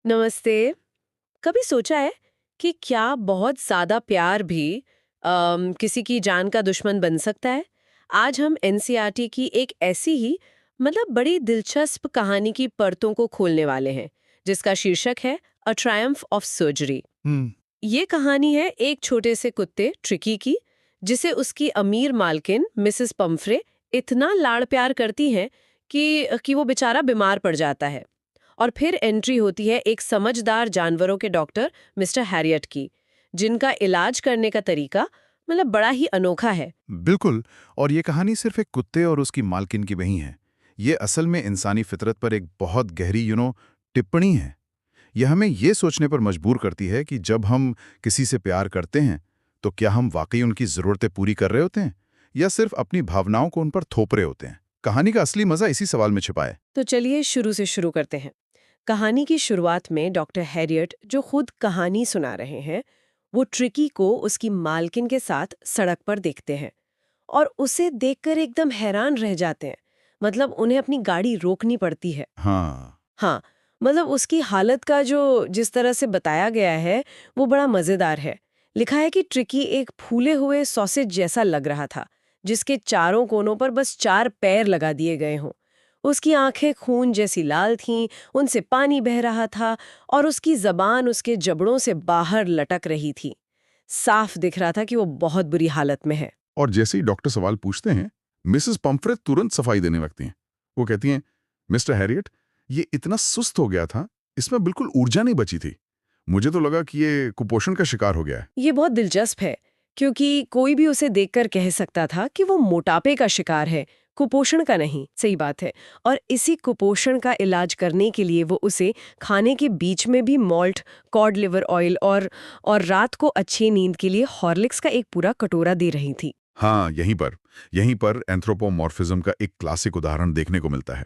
नमस्ते। कभी सोचा है कि क्या बहुत ज्यादा प्यार भी किसी की जान का दुश्मन बन सकता है? आज हम एनसीईआरटी की एक ऐसी ही बड़ी दिलचस्प कहानी की परतों को खोलने वाले हैं, जिसका शीर्षक है अ ट्रायम्फ ऑफ सर्जरी। हम्म। ये कहानी है एक छोटे से कुत्ते ट्रिकी की, जिसे उसकी अमीर मालकिन मिसेस पम्फ्रे इतना लाड़ प्यार करती हैं कि वो बेचारा बीमार पड़ जाता है। और फिर एंट्री होती है एक समझदार जानवरों के डॉक्टर मिस्टर हैरियट की, जिनका इलाज करने का तरीका बड़ा ही अनोखा है। बिल्कुल। और ये कहानी सिर्फ एक कुत्ते और उसकी मालकिन की नहीं है। ये असल में इंसानी फितरत पर एक बहुत गहरी टिप्पणी है। यह हमें ये सोचने पर मजबूर करती है कि जब हम किसी से प्यार करते हैं तो क्या हम वाकई उनकी ज़रूरतें पूरी कर रहे होते हैं या सिर्फ अपनी भावनाओं को उन पर थोप रहे होते हैं। कहानी का असली मजा इसी सवाल में छिपा है। तो चलिए शुरू से शुरू करते हैं। कहानी की शुरुआत में डॉक्टर हैरियट, जो खुद कहानी सुना रहे हैं, वो ट्रिकी को उसकी मालकिन के साथ सड़क पर देखते हैं और उसे देखकर एकदम हैरान रह जाते हैं। उन्हें अपनी गाड़ी रोकनी पड़ती है। हाँ। हाँ, उसकी हालत का जो जिस तरह से बताया गया है, वो बड़ा मज़ेदार है। लिखा है कि ट्रिकी एक फूले हुए सॉसेज जैसा लग रहा था, जिसके चारों कोनों पर बस 4 पैर लगा दिए गए हों। उसकी आंखें खून जैसी लाल थीं, उनसे पानी बह रहा था और उसकी ज़बान उसके जबड़ों से बाहर लटक रही थी। साफ दिख रहा था कि वो बहुत बुरी हालत में है। और जैसे ही डॉक्टर सवाल पूछते हैं, मिसेस पंफ्रे तुरंत सफाई देने लगती हैं। वो कहती हैं, मिस्टर हैरियट, ये इतना सुस्त हो गया था, इसमें बिल्कुल ऊर्जा नहीं बची थी। मुझे तो लगा कि ये कुपोषण का शिकार हो गया है। ये बहुत दिलचस्प है, क्योंकि कोई भी उसे देखकर कह सकता था कि वो मोटापे का शिकार है, कुपोषण का नहीं। सही बात है। और इसी कुपोषण का इलाज करने के लिए वो उसे खाने के बीच में भी मॉल्ट, कॉड लिवर ऑयल और रात को अच्छी नींद के लिए हॉर्लिक्स का एक पूरा कटोरा दे रही थी। हाँ, यहीं पर एंथ्रोपोमॉर्फिज्म का एक क्लासिक उदाहरण देखने को मिलता है।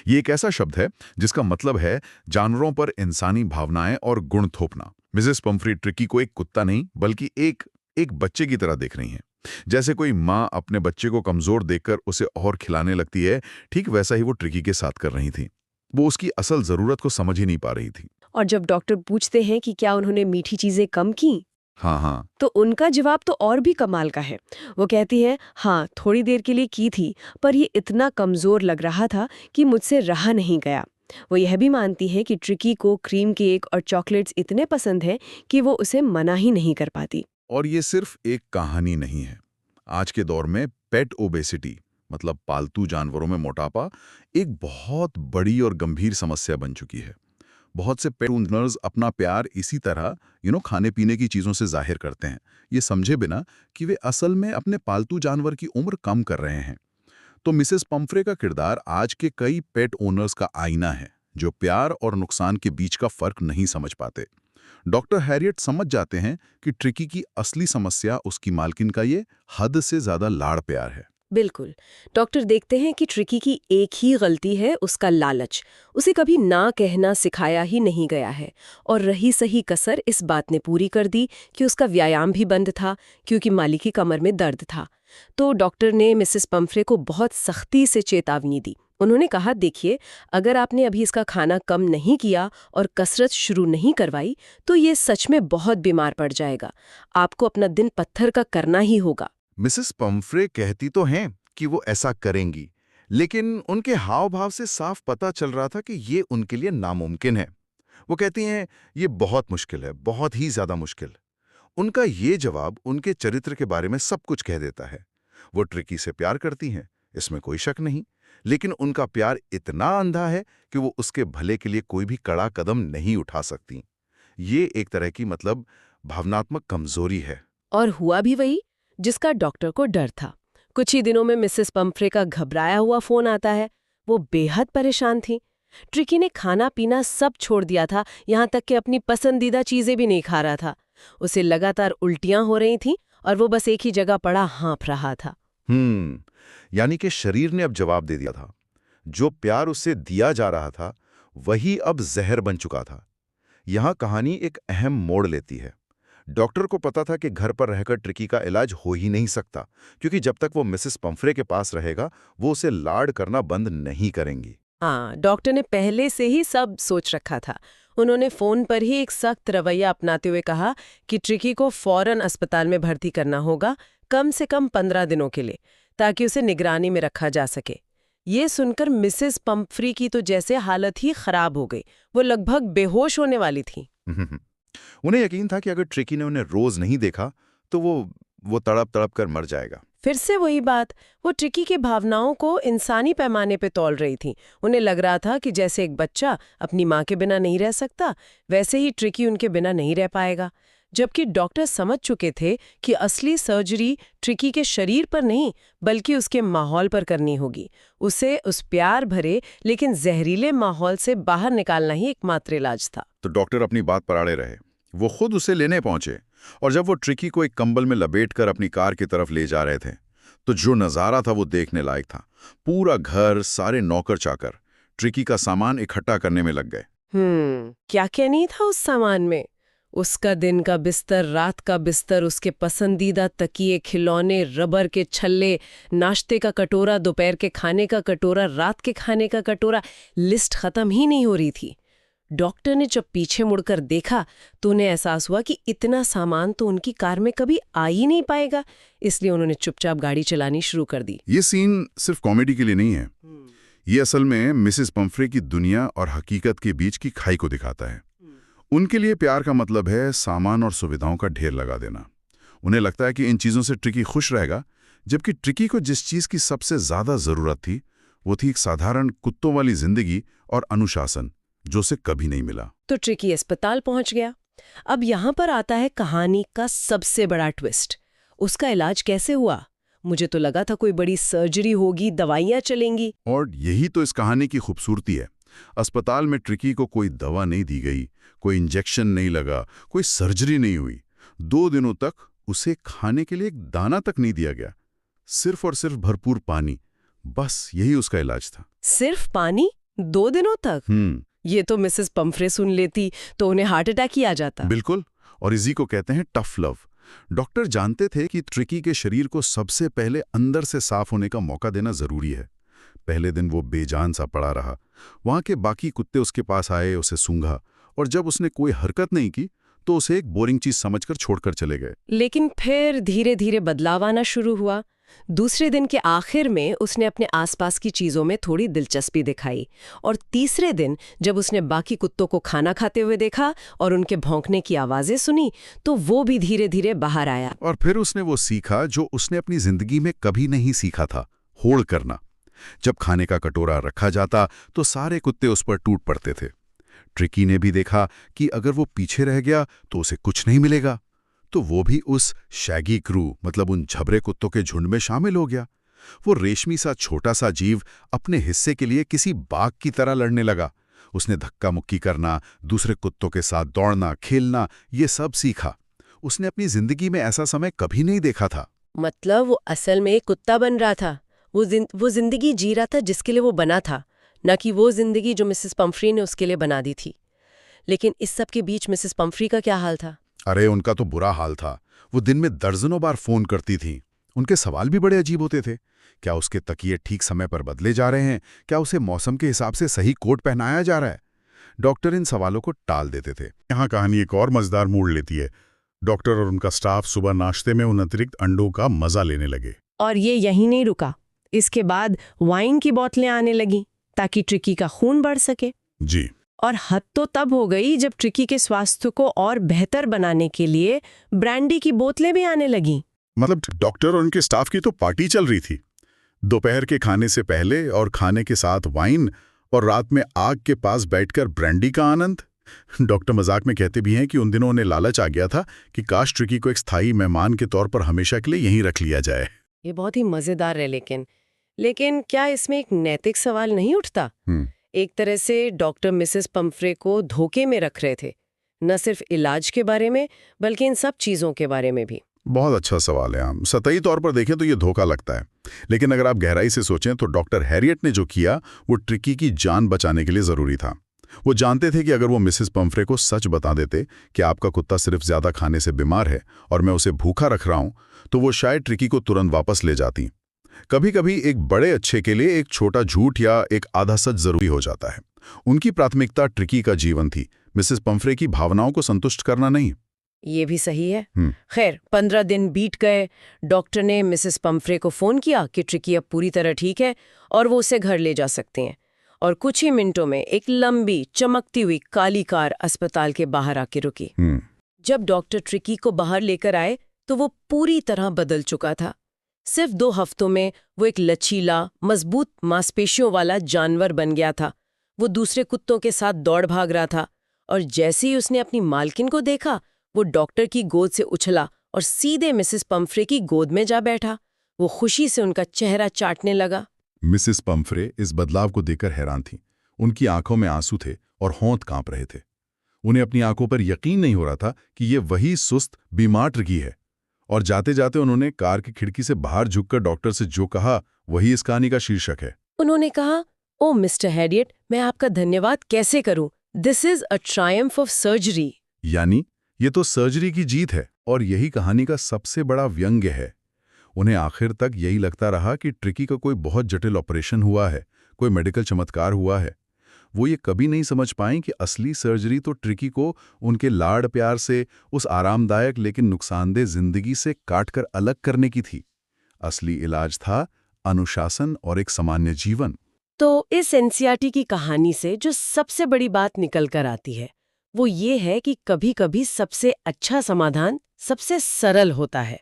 ये एक ऐसा शब्द है जिसका मतलब है जानवरों पर इंसानी भावनाएं और गुण थोपना। मिसेस पंफ्री ट्रिकी को एक कुत्ता नहीं बल्कि एक बच्चे की तरह देख रही हैं। जैसे कोई माँ अपने बच्चे को कमजोर देखकर उसे और खिलाने लगती है, ठीक वैसा ही वो ट्रिकी के साथ कर रही थी। वो उसकी असल जरूरत को समझ ही नहीं पा रही थी। और जब डॉक्टर पूछते हैं कि क्या उन्होंने मीठी चीजें कम की, हाँ हाँ। तो उनका जवाब तो और भी कमाल का है। वो कहती है, हाँ, थोड़ी देर के लिए की थी, पर ये इतना कमज़ोर लग रहा था कि मुझसे रहा नहीं गया। वो यह भी मानती है कि ट्रिकी को क्रीम केक और चॉकलेट्स इतने पसंद हैं कि वो उसे मना ही नहीं कर पाती। और ये सिर्फ एक कहानी नहीं है। आज के दौर में पेट ओबेसिटी, मतलब पालतू जानवरों में मोटापा, एक बहुत बड़ी और गंभीर समस्या बन चुकी है। बहुत से पेट ओनर्स अपना प्यार इसी तरह खाने पीने की चीज़ों से जाहिर करते हैं, ये समझे बिना कि वे असल में अपने पालतू जानवर की उम्र कम कर रहे हैं। तो मिसेस पंफ्रे का किरदार आज के कई पेट ओनर्स का आईना है, जो प्यार और नुकसान के बीच का फर्क नहीं समझ पाते। डॉक्टर हैरियट समझ जाते हैं कि ट्रिकी की असली समस्या उसकी मालकिन का ये हद से ज्यादा लाड़ प्यार है। बिल्कुल। डॉक्टर देखते हैं कि ट्रिकी की एक ही गलती है, उसका लालच। उसे कभी ना कहना सिखाया ही नहीं गया है। और रही सही कसर इस बात ने पूरी कर दी कि उसका व्यायाम भी बंद था, क्योंकि माली की कमर में दर्द था। तो डॉक्टर ने मिसेस पंफ्रे को बहुत सख्ती से चेतावनी दी। उन्होंने कहा, देखिए, अगर आपने अभी इसका खाना कम नहीं किया और कसरत शुरू नहीं करवाई, तो ये सच में बहुत बीमार पड़ जाएगा। आपको अपना दिन पत्थर का करना ही होगा। मिसेस पंफ्रे कहती तो हैं कि वो ऐसा करेंगी, लेकिन उनके हाव भाव से साफ पता चल रहा था कि ये उनके लिए नामुमकिन है। वो कहती हैं, ये बहुत मुश्किल है, बहुत ही ज्यादा मुश्किल। उनका ये जवाब उनके चरित्र के बारे में सब कुछ कह देता है। वो ट्रिकी से प्यार करती हैं, इसमें कोई शक नहीं, लेकिन उनका प्यार इतना अंधा है कि वो उसके भले के लिए कोई भी कड़ा कदम नहीं उठा सकती। ये एक तरह की भावनात्मक कमजोरी है। और हुआ भी वही जिसका डॉक्टर को डर था। कुछ ही दिनों में मिसेस पंफ्रे का घबराया हुआ फोन आता है। वो बेहद परेशान थी। ट्रिकी ने खाना पीना सब छोड़ दिया था, यहाँ तक कि अपनी पसंदीदा चीजें भी नहीं खा रहा था। उसे लगातार उल्टियां हो रही थीं और वो बस एक ही जगह पड़ा हाँफ रहा था। यानी कि शरीर ने अब जवाब दे दिया था। जो प्यार उससे दिया जा रहा था वही अब जहर बन चुका था। यहाँ कहानी एक अहम मोड़ लेती है। डॉक्टर को पता था कि घर पर रहकर ट्रिकी का इलाज हो ही नहीं सकता, क्योंकि जब तक वो मिसेस पंफ्रे के पास रहेगा वो उसे लाड करना बंद नहीं करेंगी। हाँ, डॉक्टर ने पहले से ही सब सोच रखा था। उन्होंने फोन पर ही एक सख्त रवैया अपनाते हुए कहा कि ट्रिकी को फौरन अस्पताल में भर्ती करना होगा, कम से कम 15 दिनों के लिए, ताकि उसे निगरानी में रखा जा सके। ये सुनकर मिसेस पंफ्री की तो जैसे हालत ही खराब हो गई। वो लगभग बेहोश होने वाली थी। उन्हें यकीन था कि अगर ट्रिकी ने उन्हें रोज नहीं देखा तो वो तड़प तड़प कर मर जाएगा। फिर से वही बात, वो ट्रिकी के भावनाओं को इंसानी पैमाने पे तौल रही थी। उन्हें लग रहा था कि जैसे एक बच्चा अपनी माँ के बिना नहीं रह सकता, वैसे ही ट्रिकी उनके बिना नहीं रह पाएगा। जबकि डॉक्टर समझ चुके थे कि असली सर्जरी ट्रिकी के शरीर पर नहीं बल्कि उसके माहौल पर करनी होगी। उसे उस प्यार भरे लेकिन जहरीले माहौल से बाहर निकालना ही एकमात्र इलाज था। तो डॉक्टर अपनी बात पर अड़े रहे। वो खुद उसे लेने पहुंचे और जब वो ट्रिकी को एक कंबल में लपेटकर अपनी कार की तरफ ले जा रहे थे तो जो नजारा था वो देखने लायक था। पूरा घर, सारे नौकर चाकर ट्रिकी का सामान इकट्ठा करने में लग गए। क्या क्या नहीं था उस सामान में। उसका दिन का बिस्तर, रात का बिस्तर, उसके पसंदीदा तकिए, खिलौने, रबर के छल्ले, नाश्ते का कटोरा, दोपहर के खाने का कटोरा, रात के खाने का कटोरा। लिस्ट खत्म ही नहीं हो रही थी। डॉक्टर ने जब पीछे मुड़कर देखा तो उन्हें एहसास हुआ कि इतना सामान तो उनकी कार में कभी आ ही नहीं पाएगा। इसलिए उन्होंने चुपचाप गाड़ी चलानी शुरू कर दी। ये सीन सिर्फ कॉमेडी के लिए नहीं है, ये असल में मिसेस पंफ्रे की दुनिया और हकीकत के बीच की खाई को दिखाता है। उनके लिए प्यार का मतलब है सामान और सुविधाओं का ढेर लगा देना। उन्हें लगता है कि इन चीज़ों से ट्रिकी खुश रहेगा, जबकि ट्रिकी को जिस चीज़ की सबसे ज़्यादा ज़रूरत थी वो थी एक साधारण कुत्तों वाली जिंदगी और अनुशासन, जो उसे कभी नहीं मिला। तो ट्रिकी अस्पताल पहुंच गया। अब यहाँ पर आता है कहानी का सबसे बड़ा ट्विस्ट। उसका इलाज कैसे हुआ? मुझे तो लगा था कोई बड़ी सर्जरी होगी, दवाइयाँ चलेंगी। और यही तो इस कहानी की खूबसूरती है। अस्पताल में ट्रिकी को कोई दवा नहीं दी गई, कोई इंजेक्शन नहीं लगा, कोई सर्जरी नहीं हुई। 2 दिनों तक उसे खाने के लिए एक दाना तक नहीं दिया गया, सिर्फ और सिर्फ भरपूर पानी। बस यही उसका इलाज था। सिर्फ पानी 2 दिनों तक? ये तो मिसेस पंफ्रे सुन लेती तो उन्हें हार्ट अटैक ही आ जाता। बिल्कुल, और इसी को कहते हैं टफ लव। डॉक्टर जानते थे कि ट्रिकी के शरीर को सबसे पहले अंदर से साफ होने का मौका देना जरूरी है। पहले दिन वो बेजान सा पड़ा रहा। वहां के बाकी कुत्ते उसके पास आए, उसे सूंघा, और जब उसने कोई हरकत नहीं की तो उसे एक बोरिंग चीज समझकर छोड़कर चले गए। लेकिन फिर धीरे धीरे बदलाव आना शुरू हुआ। दूसरे दिन के आखिर में उसने अपने आसपास की चीजों में थोड़ी दिलचस्पी दिखाई, और तीसरे दिन जब उसने बाकी कुत्तों को खाना खाते हुए देखा और उनके भौंकने की आवाजें सुनी तो वो भी धीरे धीरे बाहर आया। और फिर उसने वो सीखा जो उसने अपनी जिंदगी में कभी नहीं सीखा था, होड़ करना। जब खाने का कटोरा रखा जाता तो सारे कुत्ते उस पर टूट पड़ते थे। ट्रिकी ने भी देखा कि अगर वो पीछे रह गया तो उसे कुछ नहीं मिलेगा, तो वो भी उस शैगी क्रू, मतलब उन झबरे कुत्तों के झुंड में शामिल हो गया। वो रेशमी सा छोटा सा जीव अपने हिस्से के लिए किसी बाघ की तरह लड़ने लगा। उसने धक्का मुक्की करना, दूसरे कुत्तों के साथ दौड़ना, खेलना, ये सब सीखा। उसने अपनी जिंदगी में ऐसा समय कभी नहीं देखा था। मतलब वो असल में एक कुत्ता बन रहा था। वो जिंदगी जी रहा था जिसके लिए वो बना था, न कि वो जिंदगी जो मिसेस पंफ्री ने उसके लिए बना दी थी। लेकिन इस सब के बीच मिसेस पंफ्री का क्या हाल था? अरे उनका तो बुरा हाल था। वो दिन में दर्जनों बार फोन करती थी। उनके सवाल भी बड़े अजीब होते थे। क्या उसके तकिए ठीक समय पर बदले जा रहे हैं? क्या उसे मौसम के हिसाब से सही कोट पहनाया जा रहा है? डॉक्टर इन सवालों को टाल देते थे। यहाँ कहानी एक और मजेदार मोड़ लेती है। डॉक्टर और उनका स्टाफ सुबह नाश्ते में उन अतिरिक्त अंडों का मजा लेने लगे। और ये यहीं नहीं रुका। इसके बाद वाइन की बोतलें आने लगी ताकि ट्रिकी का खून बढ़ सके। जी। और हद तो तब हो गई जब ट्रिकी के स्वास्थ्य को और बेहतर बनाने के लिए ब्रांडी की बोतलें भी आने लगी। मतलब डॉक्टर और उनके स्टाफ की तो पार्टी चल रही थी। दोपहर के खाने से पहले और खाने के साथ वाइन, और रात में आग के पास बैठकर ब्रांडी का आनंद। डॉक्टर मजाक में कहते भी हैं कि उन दिनों उन्हें लालच आ गया था कि काश ट्रिकी को एक स्थायी मेहमान के तौर पर हमेशा के लिए यहीं रख लिया जाए। ये बहुत ही मजेदार है। लेकिन क्या इसमें एक नैतिक सवाल नहीं उठता? एक तरह से डॉक्टर मिसेस पंफ्रे को धोखे में रख रहे थे, न सिर्फ इलाज के बारे में बल्कि इन सब चीजों के बारे में भी। बहुत अच्छा सवाल है। हम सतही तौर पर देखें तो ये धोखा लगता है, लेकिन अगर आप गहराई से सोचें तो डॉक्टर हैरियट ने जो किया वो ट्रिकी की जान बचाने के लिए जरूरी था। वो जानते थे कि अगर वो मिसेस पंफ्रे को सच बता देते कि आपका कुत्ता सिर्फ ज्यादा खाने से बीमार है और मैं उसे भूखा रख रहा हूं, तो वो शायद ट्रिकी को तुरंत वापस ले जाती। कभी कभी एक बड़े अच्छे के लिए एक छोटा झूठ या एक आधा सच जरूरी हो जाता है। उनकी प्राथमिकता ट्रिकी का जीवन थी, मिसेस पंफ्रे की भावनाओं को संतुष्ट करना नहीं। ये भी सही है। हम्म। खैर 15 दिन बीत गए। डॉक्टर ने मिसेस पंफ्रे को फोन किया कि ट्रिकी अब पूरी तरह ठीक है और वो उसे घर ले जा सकते हैं। और कुछ ही मिनटों में एक लंबी चमकती हुई काली कार अस्पताल के बाहर आके रुकी। जब डॉक्टर ट्रिकी को बाहर लेकर आए तो वो पूरी तरह बदल चुका था। सिर्फ 2 हफ्तों में वो एक लचीला, मजबूत मांसपेशियों वाला जानवर बन गया था। वो दूसरे कुत्तों के साथ दौड़ भाग रहा था और जैसे ही उसने अपनी मालकिन को देखा, वो डॉक्टर की गोद से उछला और सीधे मिसेस पंफ्रे की गोद में जा बैठा। वो खुशी से उनका चेहरा चाटने लगा। मिसेस पंफ्रे इस बदलाव को देखकर हैरान थीं। उनकी आंखों में आंसू थे और होंठ कांप रहे थे। उन्हें अपनी आंखों पर यकीन नहीं हो रहा था कि ये वही सुस्त, बीमार ट्रिकी है। और जाते जाते उन्होंने कार की खिड़की से बाहर झुककर डॉक्टर से जो कहा, वही इस कहानी का शीर्षक है। उन्होंने कहा, ओ मिस्टर हैरियट, मैं आपका धन्यवाद कैसे करूं? This is a Triumph of surgery. यानी ये तो सर्जरी की जीत है और यही कहानी का सबसे बड़ा व्यंग्य है। उन्हें आखिर तक यही लगता रहा कि ट्रिकी का कोई बहुत जटिल ऑपरेशन हुआ है, कोई मेडिकल चमत्कार हुआ है। वो ये कभी नहीं समझ पाएं कि असली सर्जरी तो ट्रिकी को उनके लाड़ प्यार से, उस आरामदायक लेकिन नुकसानदेह जिंदगी से काटकर अलग करने की थी। असली इलाज था अनुशासन और एक सामान्य जीवन। तो इस एनसीईआरटी की कहानी से जो सबसे बड़ी बात निकल कर आती है वो ये है कि कभी-कभी सबसे अच्छा समाधान सबसे सरल होता है।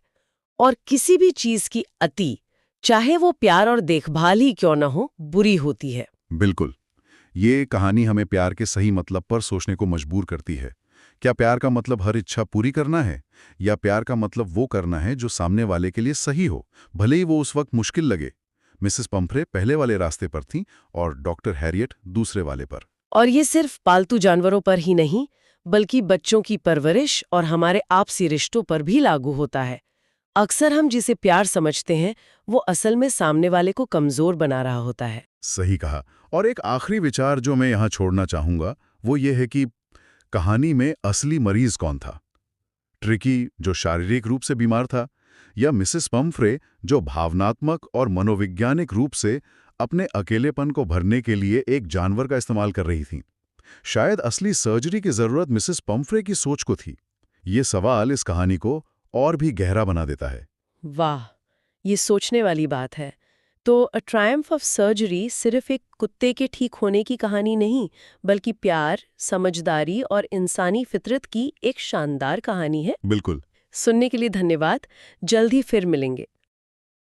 और किसी भी चीज की अति, चाहे वो प्यार और देखभाल ही क्यों न हो, बुरी होती है। बिल्कुल। ये कहानी हमें प्यार के सही मतलब पर सोचने को मजबूर करती है। क्या प्यार का मतलब हर इच्छा पूरी करना है, या प्यार का मतलब वो करना है जो सामने वाले के लिए सही हो, भले ही वो उस वक्त मुश्किल लगे। मिसेस पंफ्रे पहले वाले रास्ते पर थीं और डॉक्टर हैरियट दूसरे वाले पर। और ये सिर्फ पालतू जानवरों पर ही नहीं, बल्कि बच्चों की परवरिश और हमारे आपसी रिश्तों पर भी लागू होता है। अक्सर हम जिसे प्यार समझते हैं वो असल में सामने वाले को कमजोर बना रहा होता है। सही कहा। और एक आखिरी विचार जो मैं यहाँ छोड़ना चाहूंगा वो ये है कि कहानी में असली मरीज कौन था? ट्रिकी, जो शारीरिक रूप से बीमार था, या मिसेस पंफ्रे, जो भावनात्मक और मनोवैज्ञानिक रूप से अपने अकेलेपन को भरने के लिए एक जानवर का इस्तेमाल कर रही थीं? शायद असली सर्जरी की जरूरत मिसेस पंफ्रे की सोच को थी। ये सवाल इस कहानी को और भी गहरा बना देता है। वाह, ये सोचने वाली बात है। तो अ ट्रायम्फ ऑफ सर्जरी सिर्फ एक कुत्ते के ठीक होने की कहानी नहीं, बल्कि प्यार, समझदारी और इंसानी फितरत की एक शानदार कहानी है। बिल्कुल। सुनने के लिए धन्यवाद। जल्द ही फिर मिलेंगे।